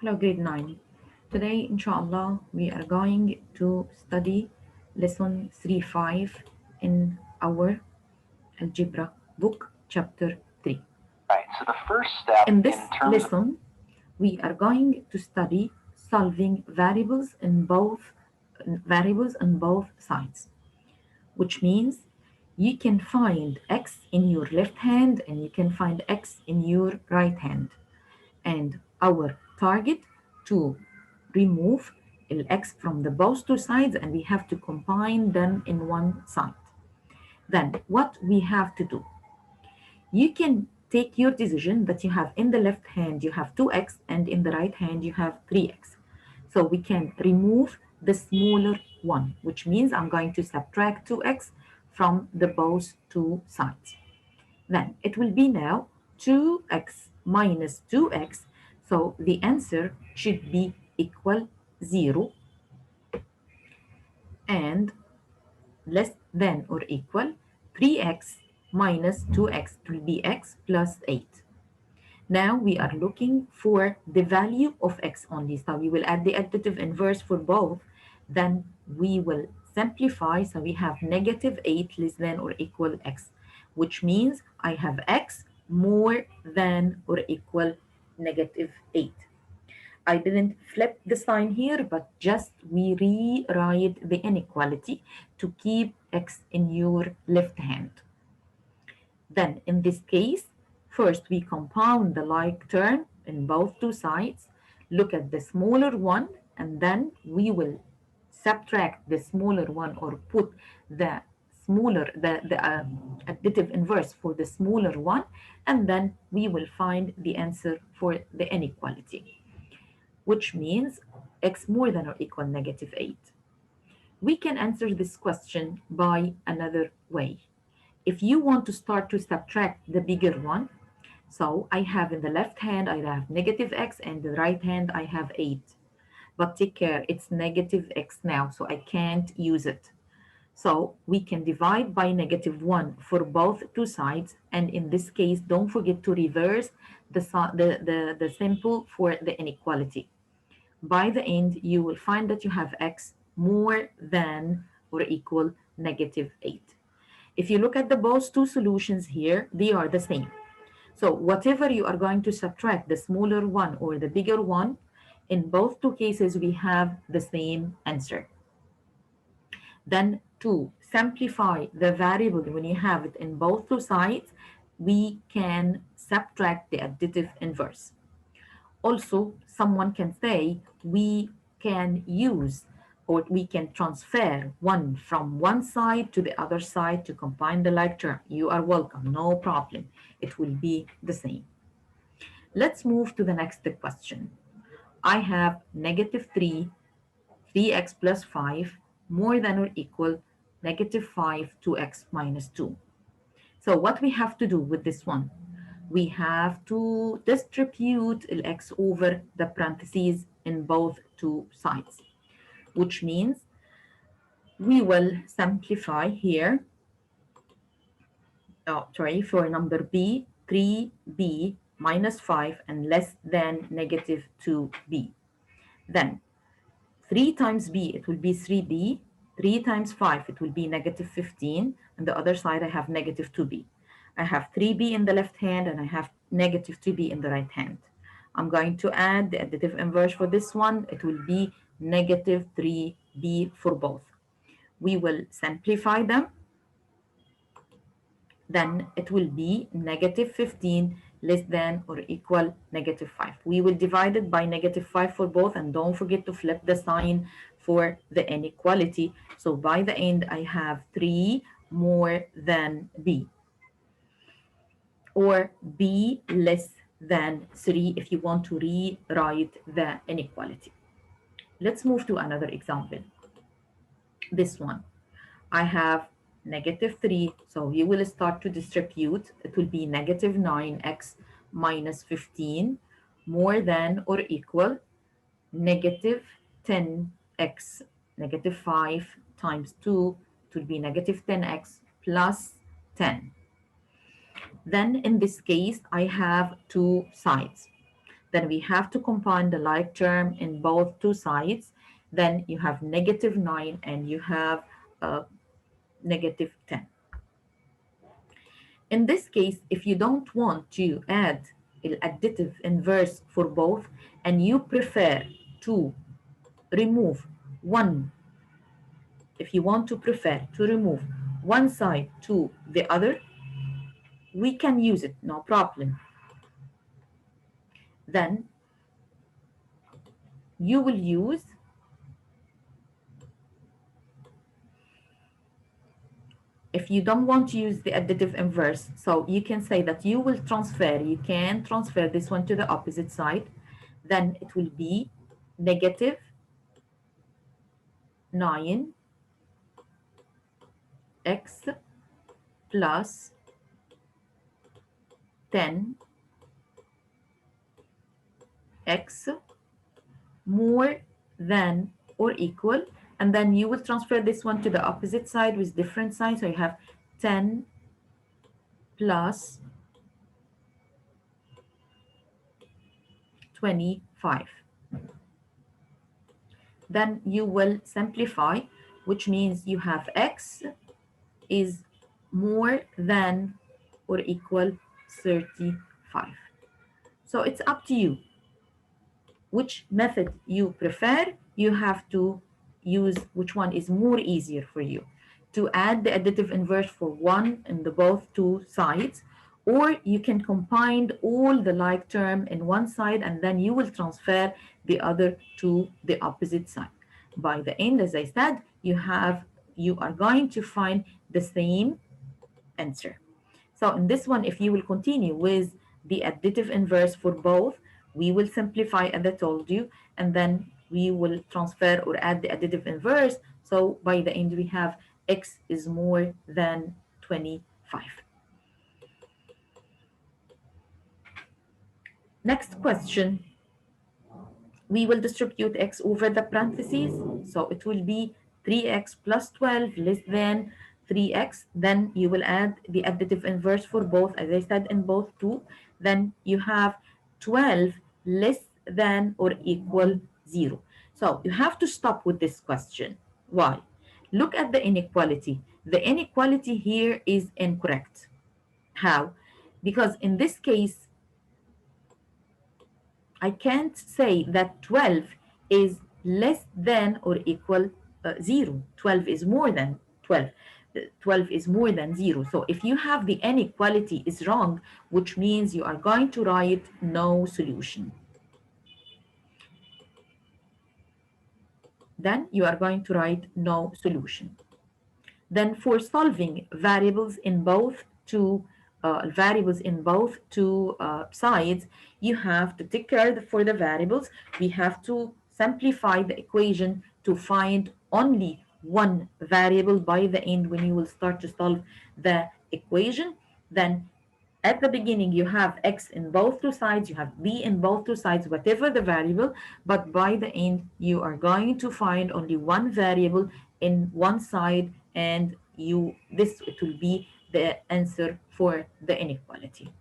Hello, grade 9. Today, inshallah, we are going to study lesson 3.5 in our algebra book, chapter 3. Right. So the first step In in this terms of lesson, we are going to study solving variables on both sides, which means you can find x in your left hand and you can find x in your right hand. And our target to remove x from the both two sides, and we have to combine them in one side. Then what we have to do, you can take your decision that you have in the left hand you have 2x and in the right hand you have 3x. So we can remove the smaller one, which means I'm going to subtract 2x from the both two sides. Then it will be now 2x minus 2x. So the answer should be equal 0 and less than or equal 3x minus 2x will be x plus 8. Now we are looking for the value of x only. So we will add the additive inverse for both. Then we will simplify. So we have negative 8 less than or equal x, which means I have x more than or equal negative 8. I didn't flip the sign here, but just we rewrite the inequality to keep x in your left hand. Then in this case, first we compound the like term in both two sides, look at the smaller one, and then we will subtract the smaller one or put the additive inverse for the smaller one, and then we will find the answer for the inequality, which means x more than or equal negative 8. We can answer this question by another way. If you want to start to subtract the bigger one, so I have in the left hand, I have negative x, and the right hand, I have 8. But take care, it's negative x now, so I can't use it. So we can divide by negative 1 for both two sides. And in this case, don't forget to reverse the symbol for the inequality. By the end, you will find that you have x more than or equal negative 8. If you look at the both two solutions here, they are the same. So whatever you are going to subtract, the smaller one or the bigger one, in both two cases, we have the same answer. Then to simplify the variable when you have it in both two sides, we can subtract the additive inverse. Also, someone can say we can use or we can transfer one from one side to the other side to combine the like term. You are welcome, no problem. It will be the same. Let's move to the next question. I have negative 3, 3x plus 5 more than or equal negative 5, 2x minus 2. So what we have to do with this one? We have to distribute x over the parentheses in both two sides, which means we will simplify here. Oh, sorry, for number b, 3b minus 5 and less than negative 2b. Then 3 times b, it will be 3b. 3 times 5, it will be negative 15. And the other side, I have negative 2b. I have 3b in the left hand and I have negative 2b in the right hand. I'm going to add the additive inverse for this one. It will be negative 3b for both. We will simplify them. Then it will be negative 15 less than or equal negative 5. We will divide it by negative 5 for both, and don't forget to flip the sign for the inequality. So by the end, I have 3 more than b, or b less than 3 if you want to rewrite the inequality. Let's move to another example. This one. I have negative 3, so you will start to distribute. It will be negative 9x minus 15 more than or equal negative 10x, negative 5 times 2, it will be negative 10x plus 10. Then in this case, I have two sides. Then we have to combine the like term in both two sides. Then you have negative 9 and you have negative 10. In this case, if you don't want to add the additive inverse for both and you prefer to remove one, if you want to prefer to remove one side to the other, we can use it, no problem. Then you will use, if you don't want to use the additive inverse, so you can say that you will transfer, you can transfer this one to the opposite side, then it will be negative 9x plus 10x more than or equal, and then you will transfer this one to the opposite side with different signs, so you have 10 plus 25. Then you will simplify, which means you have x is more than or equal 35. So it's up to you which method you prefer. You have to use which one is more easier for you, to add the additive inverse for one in the both two sides, or you can combine all the like term in one side and then you will transfer the other to the opposite side. By the end, as I said, you are going to find the same answer. So in this one, if you will continue with the additive inverse for both, we will simplify as I told you, and then we will transfer or add the additive inverse. So by the end, we have x is more than 25. Next question, we will distribute x over the parentheses. So it will be 3x plus 12 less than 3x. Then you will add the additive inverse for both, as I said, in both two. Then you have 12 less than or equal 0. So you have to stop with this question. Why? Look at the inequality. The inequality here is incorrect. How? Because in this case, I can't say that 12 is less than or equal 0. 12 is more than 12. 12 is more than 0. So if you have the inequality is wrong, which means you are going to write no solution. Then you are going to write no solution. Then for solving variables in both two sides, you have to take care for the variables. We have to simplify the equation to find only one variable by the end when you will start to solve the equation. Then at the beginning, you have x in both two sides, you have b in both two sides, whatever the variable, but by the end, you are going to find only one variable in one side, and it will be the answer for the inequality.